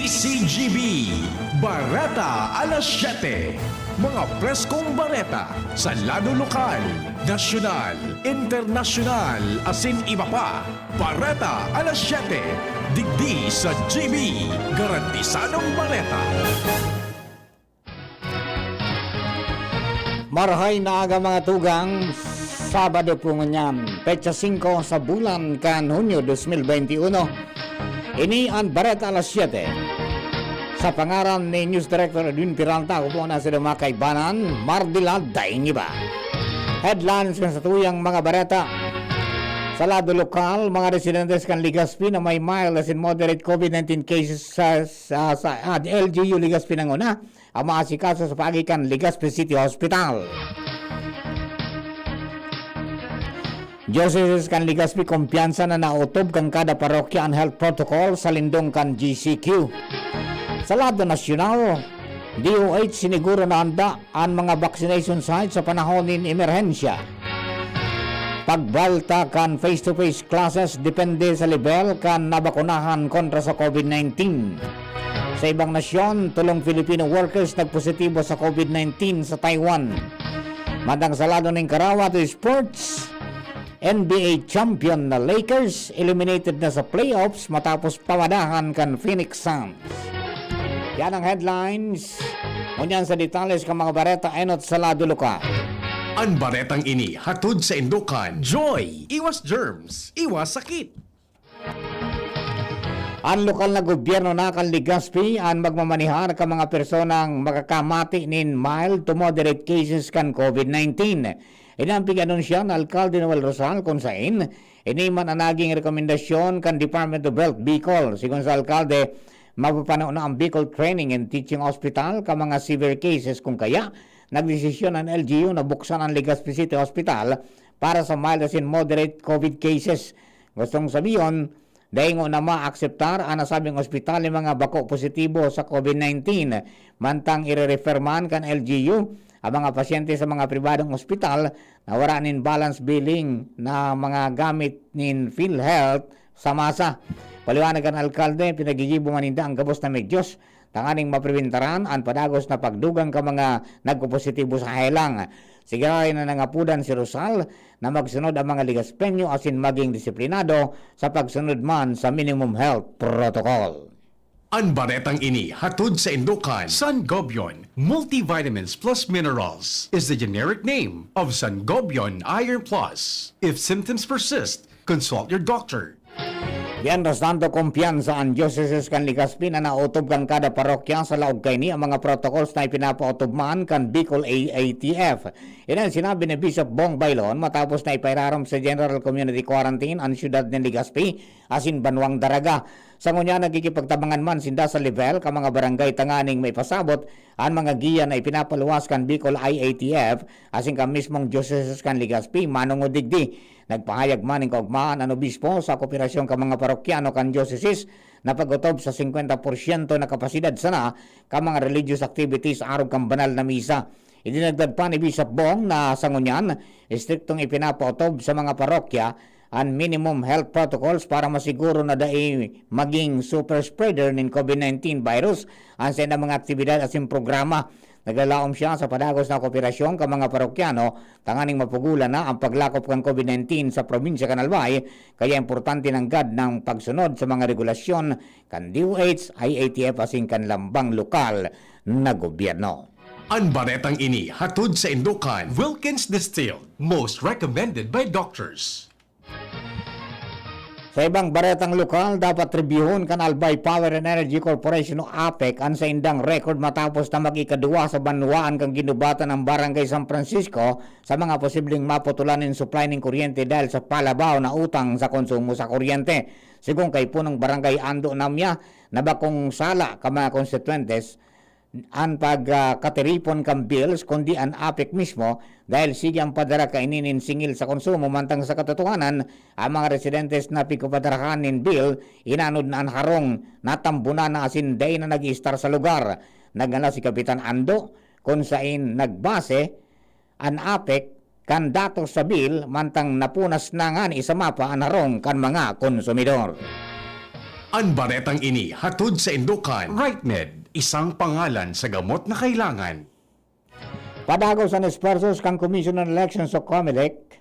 PCGB, Bareta alas 7. Mga preskong bareta sa lado lokal, nasyonal, internasyonal, asin iba pa. Bareta alas 7. Digdi sa GB, garantisadong bareta. Marahay na aga mga tugang, Sabado po ngayon, Petsa 5 sa bulan kan Hunyo 2021. Ini ang Bareta alas 7. Sa pangaran ni News Director Edwin Peralta, ako po na sila mga kaibanan, Mardila Daingiba. Headlines kan sa tuyang mga bareta. Sa lado lokal, mga residentes kan Legazpi na may mild as in moderate COVID-19 cases sa LGU Legazpi ng una, ang maasikaso sa pagikan Legazpi City Hospital. Diocese kan Legazpi kumpiyansa na nautob kang kada parokya ang health protocol sa lindong kan GCQ. Sa lado nasyonal, DOH siniguro na handa ang mga vaccination sites sa panahon ng emerhensya. Pagbalta kan face-to-face classes depende sa level kan nabakunahan kontra sa COVID-19. Sa ibang nasyon, tulong Filipino workers nagpositibo sa COVID-19 sa Taiwan. Madang sa lado ng Karawa to sports, NBA champion na Lakers eliminated na sa playoffs matapos pamadahan kan Phoenix Suns. Yan ang headlines. Ngunyan sa detalles ka mga bareta enot sa lado lokal. Ang baretang ini hatod sa Indukan. Joy! Iwas germs, iwas sakit. Ang lokal na gobyerno na kan Legazpi ang magmamanihar ka mga personang makakamati nin mild to moderate cases kan COVID-19. Inamping anunsya ng Alcalde Noel Rosal kung saan iniman ang naging rekomendasyon kan Department of Health Bicol. Sigon sa Alcalde, mapapanaw na ang Bicol Training and Teaching Hospital ka mga severe cases kung kaya nagdesisyon ang LGU na buksan ang Legazpi City Hospital para sa mild as in moderate COVID cases. Gustong sabihin, dahil na ma-akseptar ang nasabing ospital ng mga bako positibo sa COVID-19. Mantang i-refer man kan LGU ang mga pasyente sa mga pribadong ospital na wala nin balance billing na mga gamit nin PhilHealth sa masa. Paliwanag ang alkalde, pinagigibo maninda ang gabos na medyos tanganing mapreventaran ang padagos na pagdugang ka mga nagkupositibo sa helang. Sigaray na nangapudan si Rosal na magsunod ang mga Legazpenyo asin maging disiplinado sa pagsunod man sa minimum health protocol. Ang baretang ini hatod sa Indukan. Sangobion Multivitamins Plus Minerals is the generic name of Sangobion Iron Plus. If symptoms persist, consult your doctor. Mientras tanto, kumpiyansa ang Diocese kan Legazpi na nautob kang kada parokya sa laog kay ni ang mga protocols na ipinapautob man kan Bicol AATF. Yan ang sinabi ni Bishop Bong Bailon matapos na ipairaram sa General Community Quarantine ang siyudad ng Legazpi asin Banwang Daraga. Sa ngunya nagkikipagtabangan man sinda sa level ka mga barangay tanganing may pasabot ang mga giya na ipinapaluwas kan Bicol IATF asin ka mismong Diocese kan Legazpi manong digdi. Nagpahayag man ng kaugmaan ang obispo sa kooperasyon ka mga parokyano kan diocese na pagutob sa 50% na kapasidad sana ka mga religious activities arog kang banal na misa. Idinagdag pa ni Bishop Bong na sa ngunyan, istriktong ipinapautob sa mga parokya ang minimum health protocols para masiguro na dai maging super spreader ng COVID-19 virus ang sa mga aktibidad asin programa. Naglalaom siya sa padagos na kooperasyon ka mga parokyano tanganing mapugulan na ang paglakop ng COVID-19 sa probinsya kan Albay kaya importante ng gad ng pagsunod sa mga regulasyon kan DOH, IATF asin kan lambang lokal na gobyerno. Ang baretang ini hatod sa Indukan. Wilkins Distilled, most recommended by doctors. Sa ibang baretang lokal, dapat reviewon kan Albay Power and Energy Corporation o APEC ang sa indang record matapos na mag-ikaduwa sa banwaan kang ginubatan ng Barangay San Francisco sa mga posibleng maputulan ng supply ng kuryente dahil sa palabaw na utang sa konsumo sa kuryente. Sigong kay punong Barangay Ando Namya na bakong sala ka mga konstituentes ang pagkatiripon kang bills kundi ang APEC mismo dahil sige ang padara kaininin singil sa konsumo mantang sa katotohanan ang mga residentes na pikupadarakanin bill inanod na ang harong natambunan na asin day na nag-i-star sa lugar. Nagala si Kapitan Ando kung saan nagbase ang APEC kan datos sa bill mantang napunas na nga ni isa mapa ang harong kan mga konsumidor. Ang baretang ini hatod sa Indukan. RightMed, isang pangalan sa gamot na kailangan. Padagaw sa Nespersos kang Commission on Elections o COMELEC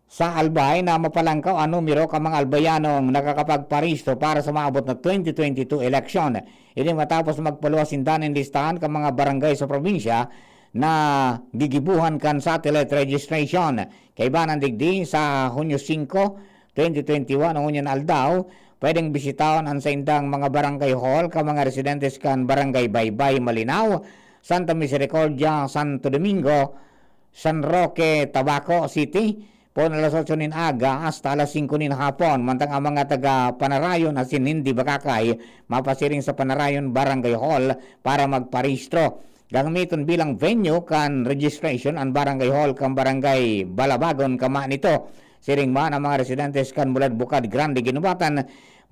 sa Albay na mapalangkaw ang numero ka mga albayanong nakakapagparisto para sa maabot na 2022 eleksyon. Ini matapos magpaluwas sindanin listahan ka mga barangay sa probinsya na gigibuhan kan satellite registration. Kaiba ng digdi sa Hunyo 5, 2021 ang Union Aldao, pwedeng bisitaon ang sa indang mga barangay hall ka mga residentes kan Barangay Baybay, Malinaw, Santa Misericordia, Santo Domingo, San Roque, Tabaco City, po na alas 8 nin aga hasta alas 5 nin hapon. Mantang ang mga taga Panarayon asin hindi Bakakay, mapasiring sa Panarayon Barangay Hall para magparehistro. Gagamiton bilang venue kan registration ang Barangay Hall kan Barangay Balabagon kama nito. Siring man ang mga residentes kan Bulad Bukad Grande Ginubatan,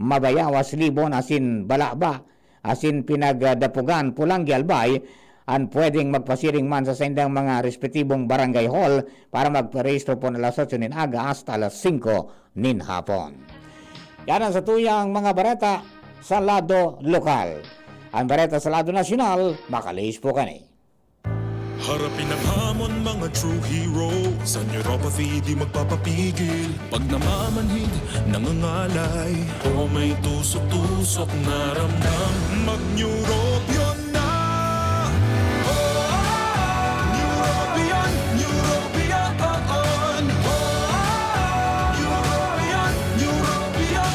Mabayawas Libon asin Balaba asin Pinagdapugan Pulangi Albay an pwedeng magpasiring man sa sendang mga respetibong barangay hall para magparehistro po na alas 8 nin aga hasta alas 5 nin hapon. Yan ang sa tuyang mga bareta sa lado lokal. Ang bareta sa lado nasyonal, makalis po kani. Harapin ang hamon mga true hero. Sa neuropathy di magpapapigil. Pag namamanhid, nangangalay o may tusok-tusok na ramdam, mag-neurobion na. Neurobion, neurobion, neurobion, neurobion.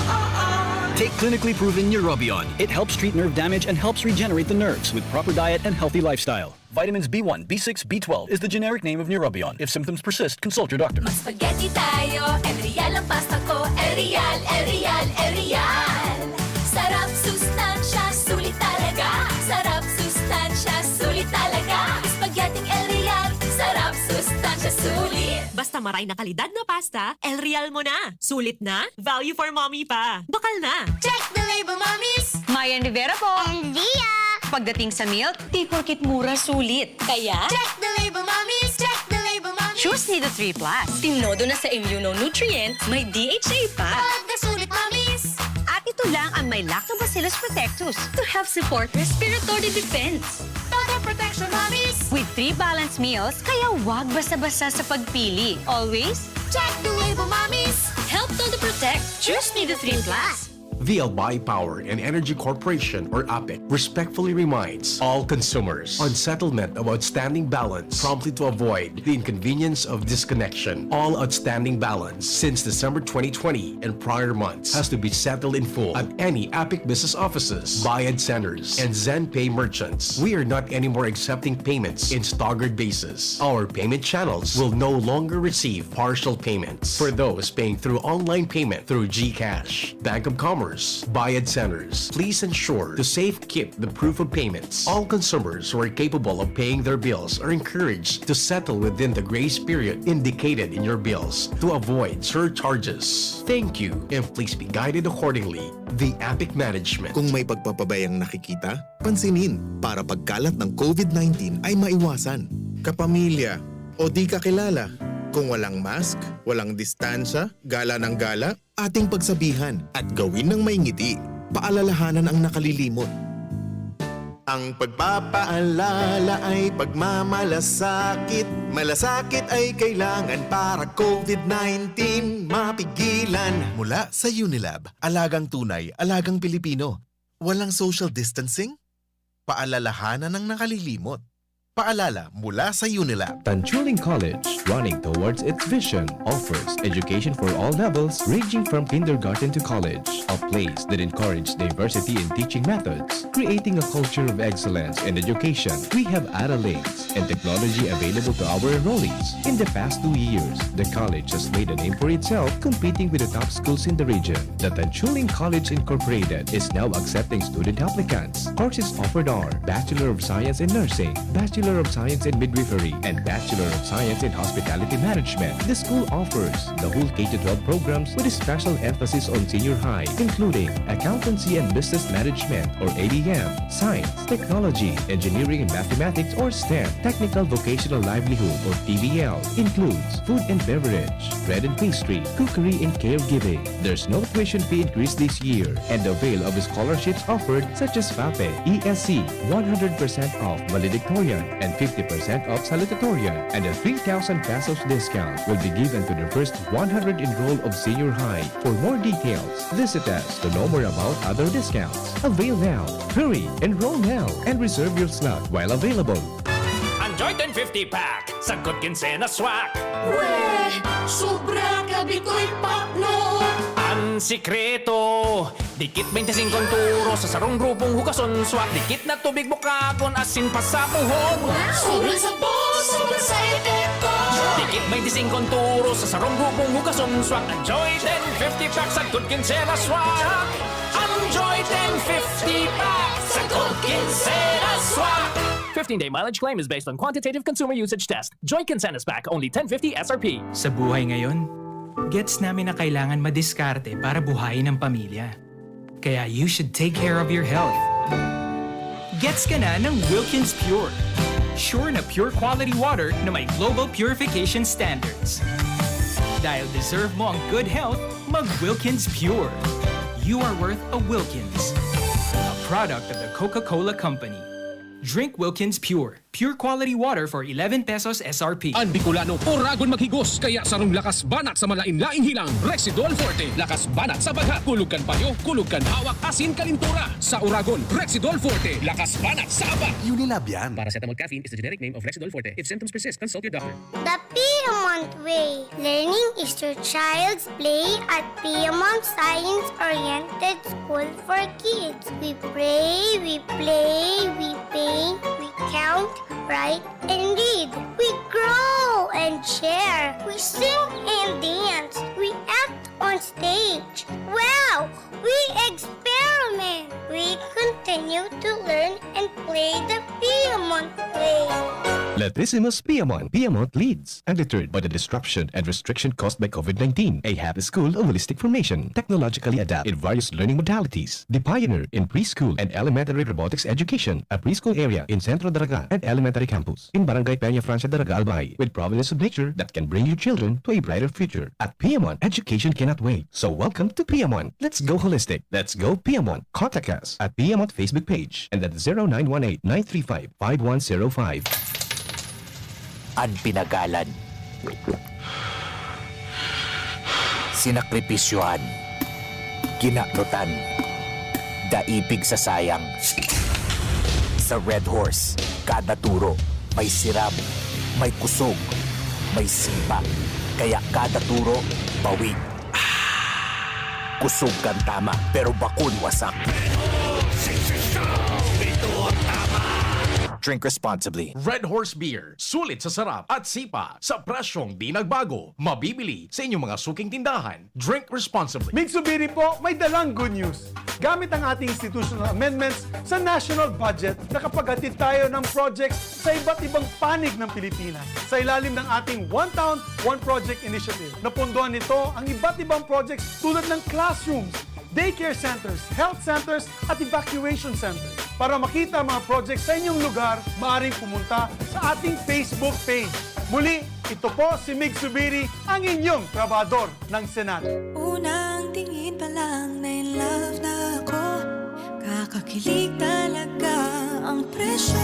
Take clinically proven Neurobion. It helps treat nerve damage and helps regenerate the nerves with proper diet and healthy lifestyle. Vitamins B1, B6, B12 is the generic name of Neurobion. If symptoms persist, consult your doctor. Spaghetti tayo, Erial ang pasta ko, Erial, Erial, Erial. Sarap, sustansya, sulit talaga. Sarap, sustansya, sulit talaga. Spaghetti Erial, sarap, sustansya, sulit. Basta maray na kalidad na pasta, El Real mo na. Sulit na, value for mommy pa. Bakal na. Check the label, mommies! Mayan Rivera po. And Dia! Pagdating sa milk, di porkit mura, sulit. Kaya, Check the label, mommies! Check the label, mommies! choose Nido 3 Plus. Tinodo na sa immunonutrients, may DHA pa. Pagkasulit, mommies! At ito lang ang may Lactobacillus protectus to help support respiratory defense. Total protection, mommies! With 3 balanced meals, kaya wag basta-basta sa pagpili. Always, Check the label, mommies! help Todo protect. Choose Nido 3 Plus. The Albay Power and Energy Corporation, or APEC, respectfully reminds all consumers on settlement of outstanding balance promptly to avoid the inconvenience of disconnection. All outstanding balance since December 2020 and prior months has to be settled in full at any APEC business offices, Bayad centers, and ZenPay merchants. We are not anymore accepting payments in staggered basis. Our payment channels will no longer receive partial payments for those paying through online payment through GCash, Bank of Commerce, Bayad centers. Please ensure to safe keep the proof of payments. All consumers who are capable of paying their bills are encouraged to settle within the grace period indicated in your bills to avoid surcharges. Thank you, and please be guided accordingly. The APIC Management. Kung may pagpapabayang nakikita, pansinin para pagkalat ng COVID-19 ay maiwasan. Kapamilya o di kakilala, kung walang mask, walang distansya, gala ng gala, ating pagsabihan at gawin ng may ngiti. Paalalahanan ang nakalilimot. Ang pagpapaalala ay pagmamalasakit. Malasakit ay kailangan para COVID-19 mapigilan. Mula sa Unilab, alagang tunay, alagang Pilipino. Walang social distancing? Paalalahanan ng nakalilimot. Paalala mula sa Unilab. Tanchuling College, running towards its vision, offers education for all levels ranging from kindergarten to college. A place that encourages diversity in teaching methods, creating a culture of excellence in education. We have accolades and technology available to our enrollees. In the past 2 years, the college has made a name for itself, competing with the top schools in the region. The Tanchuling College Incorporated is now accepting student applicants. Courses offered are Bachelor of Science in Nursing, Bachelor Bachelor of Science in Midwifery and Bachelor of Science in Hospitality Management. The school offers the whole K-12 programs with a special emphasis on senior high, including Accountancy and Business Management or ADM, Science, Technology, Engineering and Mathematics or STEM, Technical Vocational Livelihood or TVL, includes food and beverage, bread and pastry, cookery and caregiving. There's no tuition fee increase this year and the avail of scholarships offered such as FAPE, ESC, 100% off valedictorian and 50% off salutatorian, and a 3,000 pesos discount will be given to the first 100 enrolled of senior high. For more details, visit us to know more about other discounts. Avail now, hurry, enroll now, and reserve your slot while available. Enjoy 1050 pack sa Good Kinsena Swak. Weh, sobra gabi ko'y pakno. Ang sikreto, dikit 25 turo sa sarong grupong hugason swak. Dikit na tubig bukagon asin pa sa puhon. Sobrang sabon, sobrang sa epekto. Dikit 25 turo sa sarong grupong hugason swak. Enjoy 1050 pack sa Good Kinsena Swak. Enjoy 1050 pack sa Good Kinsena Swak. 15-day mileage claim is based on quantitative consumer usage test. Joy Kinsena's pack, only 1050 SRP. Sa buhay ngayon, gets namin na kailangan madiskarte para buhayin ang pamilya. Kaya you should take care of your health. Gets ka na ng Wilkins Pure. Sure na pure quality water na may global purification standards. Dahil deserve mo ang good health, mag-Wilkins Pure. You are worth a Wilkins. A product of the Coca-Cola Company. Drink Wilkins Pure. Pure quality water for 11 pesos SRP. Ang Bicolano, oragon maghigos, kaya sarong lakas banat sa malain-laing hilang. Rexidol Forte, lakas banat sa bagat. Kulugkan payo, kulugkan hawak, asin kalintura. Sa oragon, Rexidol Forte, lakas banat sa abat. Unilab yan. Paracetamol caffeine is the generic name of Rexidol Forte. If symptoms persist, consult your doctor. The Piedmont Way. Learning is your child's play at Piedmont Science-Oriented School for Kids. We pray, we play, we paint, we count, write, and read. We grow and share. We sing and dance. We act on stage. Wow! We experiment. We continue to learn and play the Piedmont way. Latissimus Piedmont. Piedmont leads, undeterred by the disruption and restriction caused by COVID-19. A happy school of holistic formation, technologically adapted in various learning modalities. The pioneer in preschool and elementary robotics education. A preschool area in Centro Daraga and elementary campus in Barangay Peña Francia Daraga, Albay, with providence of nature that can bring your children to a brighter future. At Piedmont, education cannot wait. So welcome to Piedmont. Let's go holistic. Let's go Piedmont. Contact us at Piedmont Facebook page and at 0918-935-5105. Ang pinagalan. Sinakripisyohan. Ginaklutan. Daipig sa sayang. Sa Red Horse, kada turo, may sirab, may kusog, may sipa. Kaya kada turo, bawi. Kusog kan tama, pero bakun wasak. Drink responsibly. Red Horse Beer, sulit sa sarap at sipa sa presyong di nagbago. Mabibili sa inyong mga suking tindahan. Drink responsibly. Migsubiri po, may dalang good news. Gamit ang ating institutional amendments sa national budget, nakapaghatid tayo ng projects sa iba't ibang panig ng Pilipinas. Sa ilalim ng ating One Town, One Project Initiative. Napunduan nito ang iba't ibang projects tulad ng classrooms, daycare centers, health centers, at evacuation centers. Para makita ang mga projects sa inyong lugar, maaaring pumunta sa ating Facebook page. Muli, ito po si Mig Subiri, ang inyong trabador ng Senado. Unang tingin pa lang na in love na ako. Kakakilig talaga ang presyo.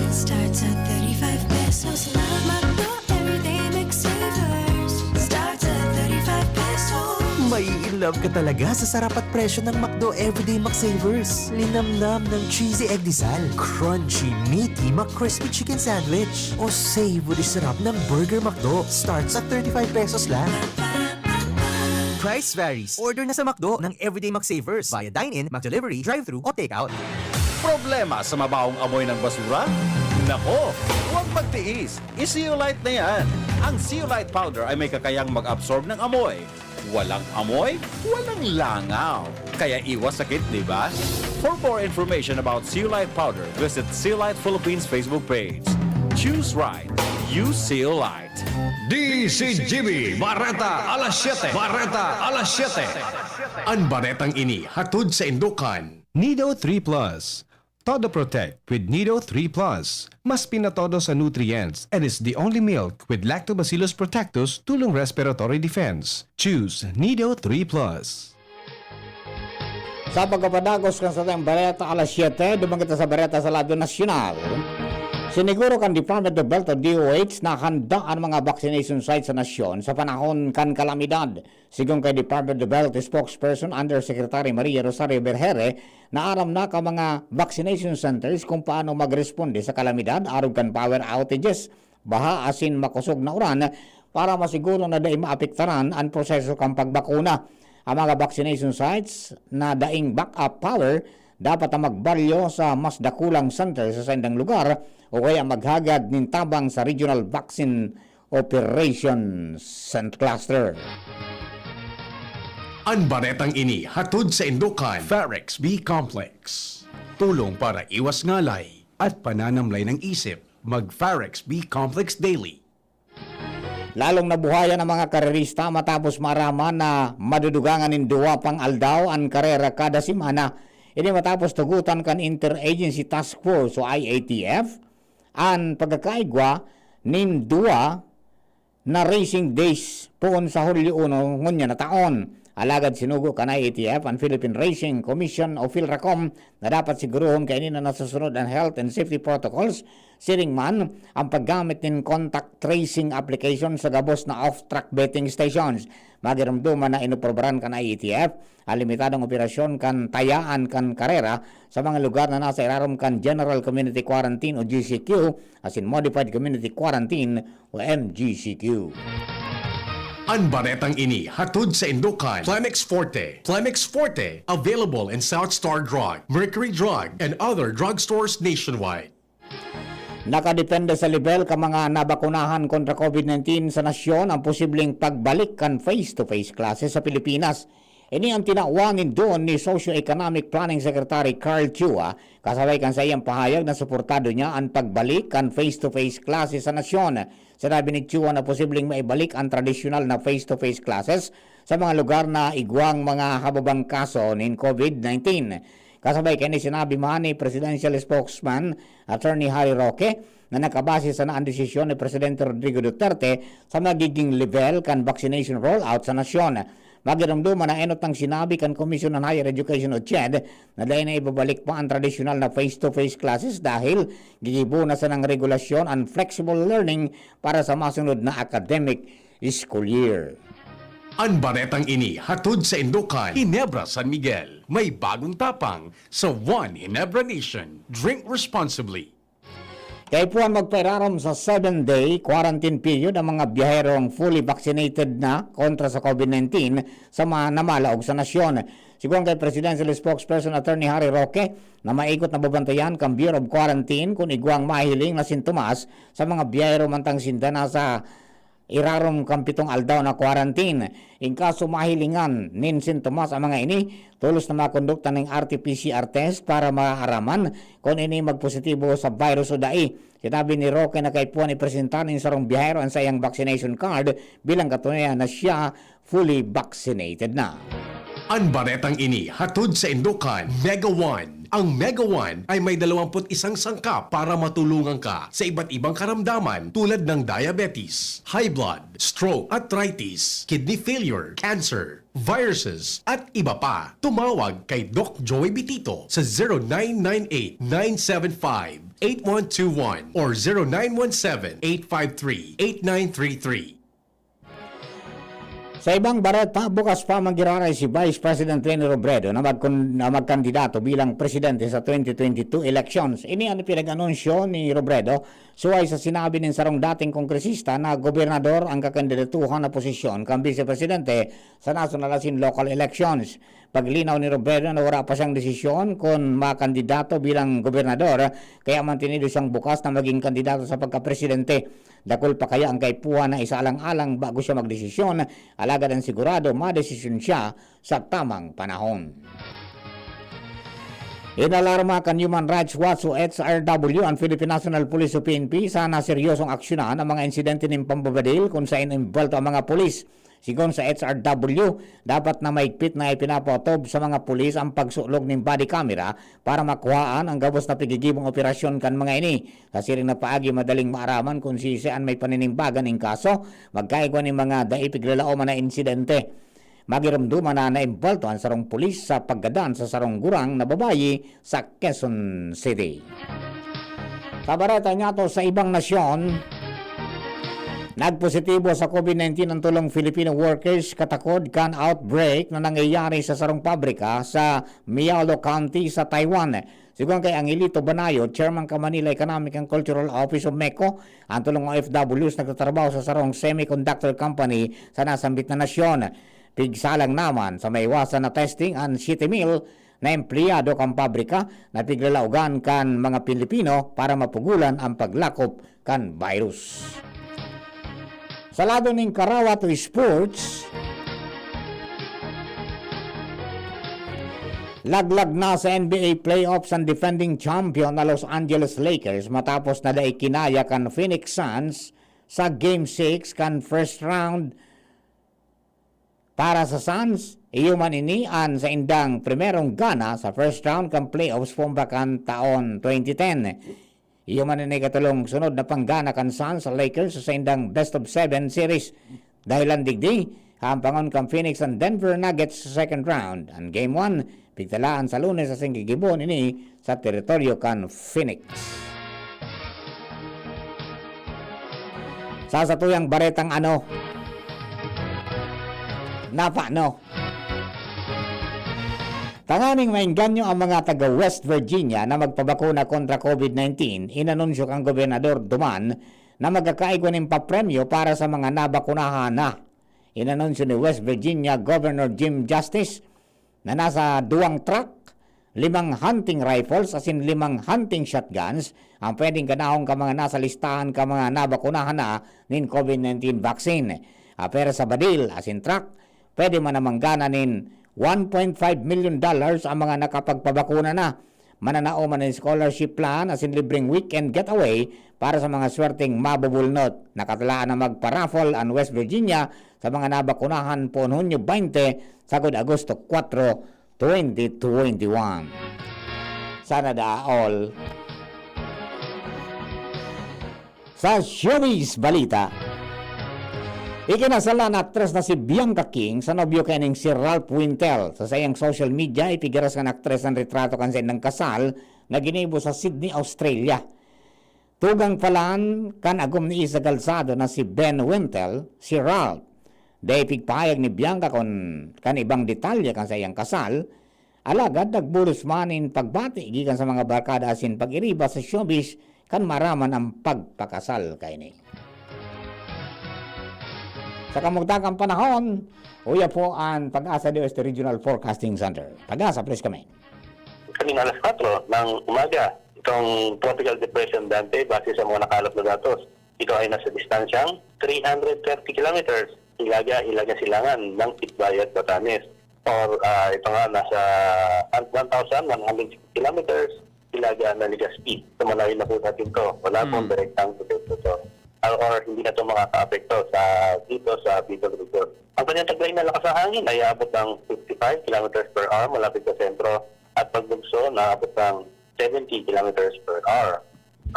Starts at 35 pesos lang. Magdo everyday McSavers. Starts at 35 pesos. May in love ka talaga sa sarap at presyo ng McDo Everyday McSavers. Linamnam ng cheesy egg disal, crunchy, meaty McCrispy chicken sandwich, o savory sarap ng Burger McDo. Starts at 35 pesos lang. Price varies. Order na sa McDo ng Everyday McSavers via dine-in, McDelivery, drive-thru o take-out. Problema sa mabawang amoy ng basura? Nako, huwag magtiis. I-Zeolite na yan. Ang Zeolite powder ay may kakayang mag-absorb ng amoy. Walang amoy, walang langaw. Kaya iwas sakit, di ba? For more information about Zeolite powder, visit Zeolite Philippines Facebook page. Choose right. Use Seal Light. DCGB Bareta alas 7. Bareta alas 7. Ang baretang ini hatod sa Indukan. Nido 3 Plus. Todo Protect with Nido 3 Plus. Mas pinatodo sa nutrients and is the only milk with Lactobacillus protectus tulong respiratory defense. Choose Nido 3 Plus. Sa pagkapadagos kan sa tayong Bareta alas 7, dumang kita sa Bareta sa lado nasyonal. Siniguro kan Department of Health o DOH na handa ang mga vaccination sites sa nasyon sa panahon kan kalamidad. Sigong kay Department of Health spokesperson Undersecretary Maria Rosario Berhere na aram na ka mga vaccination centers kung paano magresponde sa kalamidad arog kan power outages, baha asin makusog na uran para masiguro na daing maapektaran ang proseso kang pagbakuna. Ang mga vaccination sites na daing backup power dapat ang magbalyo sa mas dakulang center sa sendang lugar o kaya maghagad nin tabang sa Regional Vaccine Operations Cluster. Ang baretang ini hatod sa Indukan. Farex B Complex. Tulong para iwas ngalay at pananamlay ng isip. Mag-Farex B Complex Daily. Lalong nabuhayan ang mga karerista matapos maraman na madudugangan in duwa pang aldaw ang karera kada simana. Ini matapos tugutan kan Interagency Task Force o IATF ang pagkakaigwa nin duwa na racing days poon sa Hulyo 1 ngunya na taon. Alagad sinugo kan IATF ang Philippine Racing Commission o PhilRacom na dapat siguruhon kay na nasusunod ang health and safety protocols. Siring man ang paggamit ng contact tracing application sa gabos na off-track betting stations. Magiramduman na inuprobaran kan IATF ang limitadong operasyon kan tayaan kan karera sa mga lugar na nasa irarom kan General Community Quarantine o GCQ as in Modified Community Quarantine o MGCQ. Ang baretang ini hatod sa Indukan. Plemex Forte. Plemex Forte available in South Star Drug, Mercury Drug, and other drugstores nationwide. Nakadepende sa level ka mga nabakunahan kontra COVID-19 sa nasyon ang posibleng pagbalik kan face-to-face classes sa Pilipinas. Ini ang tinawanin doon ni Socio-Economic Planning Secretary Carl Chua kasabay kan sa iyang pahayag na suportado niya ang pagbalik kan face-to-face classes sa nasyon. Sinabi ni Chua na posibleng maibalik ang tradisyonal na face-to-face classes sa mga lugar na igwang mga hababang kaso ng COVID-19. Kasabay kay ni sinabi man ni Presidential Spokesman Attorney Harry Roque na nakabase sa naan desisyon ni Presidente Rodrigo Duterte sa magiging level kan vaccination rollout sa nasyon. Magiramduman na enotang sinabi kan Commission on Higher Education o CHED na dahil na ibabalik pa ang tradisyonal na face-to-face classes dahil gigibo na sa ng regulasyon ang flexible learning para sa masunod na academic school year. Ang baretang ini hatod sa Indukan. Ginebra San Miguel. May bagong tapang sa One Ginebra Nation. Drink responsibly. Kaya po ang magpairarom sa 7-day quarantine period ang mga biyaherong fully vaccinated na kontra sa COVID-19 sa mga namalaog sa nasyon. Siguro kay Presidential Spokesperson Attorney Harry Roque na maikot na babantayan kang Bureau of Quarantine kung igwang mahiling na sintomas sa mga biyahero mantang sindana sa irarom kampitong aldaw na quarantine. In kaso mahilingan nin sintomas ang mga ini, tulos na makondukta ng RT-PCR test para maaraman kung ini magpositibo sa virus o dai. Sinabi ni Roque na kay puwan ipresentanin sa rong biyahero ang sayang vaccination card bilang katunayan na siya fully vaccinated na. Ang baretang ini hatod sa Indukan. Mega One. Ang Mega One ay may 21 sangkap para matulungan ka sa iba't ibang karamdaman tulad ng diabetes, high blood, stroke, arthritis, kidney failure, cancer, viruses, at iba pa. Tumawag kay Doc Joey Bitito sa 0998-975-8121 or 0917-853-8933. Sa ibang bareta, bukas pa manggiraray si Vice President Leni Robredo na magkandidato bilang presidente sa 2022 elections. Ini ang pinag-anunsyo ni Robredo suway sa sinabi ng sarong dating kongresista na gobernador ang kakandidatuhan na posisyon kang vice-presidente sa national as in local elections. Paglinaw ni Robredo na wala pa siyang desisyon kung makandidato bilang gobernador kaya mantinido siyang bukas na maging kandidato sa pagka-presidente. Dakol pa kaya ang kaipuhan na isaalang-alang bago siya magdesisyon, alagad ang sigurado madesisyon siya sa tamang panahon. Inalarma kan Human Rights Watch o HRW ang Philippine National Police o PNP sana seryosong aksyonan ang mga insidente ng pambabadil kung saan involved ang mga pulis. Sigon sa HRW, dapat na maigpit na ipinapotob sa mga pulis ang pagsulog ng body camera para makuhaan ang gabos na pigigibong operasyon kan mga ini. Sa siring na paagi madaling maaraman kung saan may paninimbagan ng kaso, magkaigwa ng mga daipiglalao na insidente. Magiramduman na naimbulto ang sarong pulis sa paggadaan sa sarong gurang na babayi sa Quezon City. Kabareta nga to sa ibang nasyon, nagpositibo sa COVID-19 ang tulong Filipino workers katakod kan outbreak na nangyayari sa sarong pabrika sa Mialo County sa Taiwan. Sigon kay Angelito Banayo, Chairman ka Manila Economic and Cultural Office of MECO, ang tulong OFWs nagtatrabaho sa sarong semiconductor company sa nasambit na nasyon. Pigsalang naman sa maiwasan na testing ang 7,000 na empleyado kang pabrika na piglalaugan kan mga Pilipino para mapugulan ang paglakop kan virus. Sa lado ng Karawat Sports, laglag na sa NBA playoffs ang defending champion na Los Angeles Lakers matapos na dai kinaya kan Phoenix Suns sa Game 6 kan first round. Para sa Suns, iyuman inian sa indang primerong gana sa first round kan playoffs pumbakan taon 2010. Iyuman ini katulong sunod na panggana kan Suns sa Lakers sa indang best of 7 series. Dahilan digdi, hampangon kan Phoenix and Denver Nuggets sa second round. Ang Game 1, pigtalaan sa Lunes sa singgigibon ini sa teritoryo kan Phoenix. Sa satuyang baretang napano. Tanganing maingganyo ang mga taga West Virginia na magpabakuna kontra COVID-19, inanunsyo kang Gobernador Duman na magkakaigwa ng papremyo para sa mga nabakunahan na. Inanunsyo ni West Virginia Governor Jim Justice na nasa 2 truck, 5 hunting rifles asin 5 hunting shotguns ang pwedeng kanahong ka mga nasa listahan ka mga nabakunahan na nin COVID-19 vaccine. Pero sa badil asin truck, pwede man namang gana nin $1.5 million ang mga nakapagpabakuna na. Mananao man ng scholarship plan asin libreng weekend getaway para sa mga swerteng mabubulnot. Nakatalaan na magparaffle ang West Virginia sa mga nabakunahan po Hunyo 20 sagod Agosto 4, 2021. Sana all. Sa showbiz balita, ikinasala na aktres na si Bianca King sa nobyo kaning si Ralph Wintel. Sa sayang social media, ipigaras kan aktres ang retrato kansen ng kasal na ginibo sa Sydney, Australia. Tugang palan kan agom ni Isa Calzado na si Ben Wintel, si Ralph. Dahil pigpahayag ni Bianca kan ibang detalye kan sayang kasal, alagad nagbulos manin pagbati gikan sa mga barkada asin pag-iriba sa showbiz kan maraman ang pagpakasal kay ni. Sa kamugtakang panahon, uya po ang Pag-asa de Oeste Regional Forecasting Center. Pag-asa, please kami. Kaming alas 4 ng umaga, itong tropical depression Dante, base sa mga nakalap na datos, ito ay nasa distansyang 330 kilometers, Hilaga Silangan ng Itbayat, Batanes. Or ito nga, nasa 1,160 kilometers, Hilaga na Legazpi. So malayo na po natin ito. Wala pong direktang protekto ito. Or hindi na ito makaka-apekto dito sa Bicol Region. Ang kanyang taglay na lakas ng hangin ay abot ng 55 km per hour malapit sa sentro at pagbugso na abot ng 70 km per hour.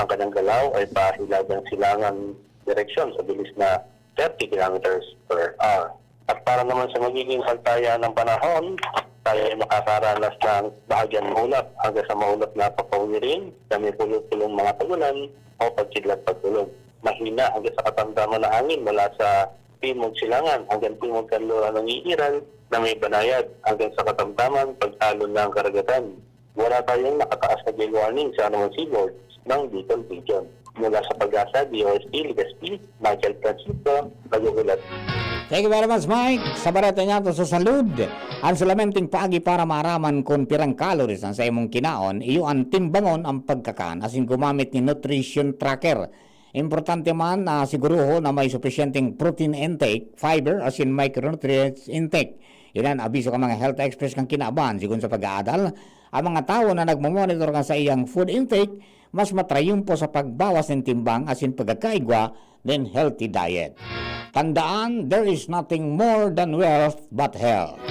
Ang kanyang galaw ay pahilagang silangan direksyon sa bilis na 30 km per hour. At para naman sa magiging pagtaya ng panahon, tayo ay makakaranas ng bahagyang maulap hanggang sa maulap na papawirin na may pulong mga tagulan o pagkidlat-pagtulog. Mahina hanggang sa katamdaman na hangin mula sa Timog Silangan hanggang Timog Kanluran ng Iiral na may banayad hanggang sa katamdaman pag-alon ng karagatan. Wala tayong nakataas na gale warning sa anumang seaboard ng Bicol Region. Mula sa Pag-asa, DOST, Legazpi, Michael Francisco, nag-uulat. Thank you very much, Mike. Sa barata niya ito sa salud, ang sulamenting paagi para maraman kung pirang calories ang sa imong kinaon, iyo ang timbangon ang pagkakan asin gumamit ni nutrition tracker. Importante man na siguruho na may sufficienteng protein intake, fiber, asin micronutrients intake. Ilan abiso ka mga health experts kang kinaaban sigun sa pag-aadal. Ang mga tao na nagmamonitor nga sa iyang food intake, mas matrayumpo sa pagbawas ng timbang asin pagkakaigwa than healthy diet. Tandaan, there is nothing more than wealth but health.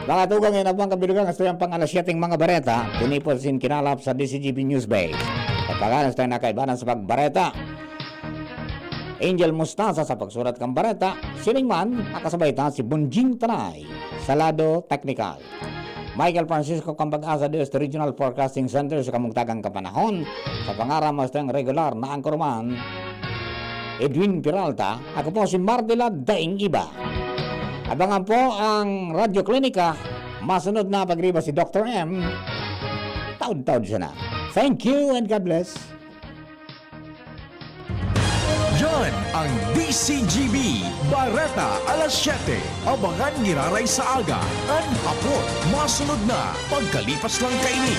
Mga tugang yun abang kabilugan gusto yung pang-alasyating mga bareta, tinipod sin kinalap sa DCGP News Base. At pagkakas tayo nakaibanan sa pagbareta. Angel Mustasa sa pagsurat kang bareta, siningman, nakasabay ta si Bunjing Tanay, sa lado technical. Michael Francisco Kambag-asa Dios Regional Forecasting Center sa kamugtagang kapanahon, sa pangaram ang regular na anchorman, Edwin Peralta, ako po si Mardila Daing Iba. Abangan po ang Radio Klinika, masunod na pagriba si Dr. M, taud-taud siya na. Thank you and God bless. Yan ang DCGB Bareta alas 7. Abangan giraray sa aga. An hapon, masunod na pagkalipas lang kaini.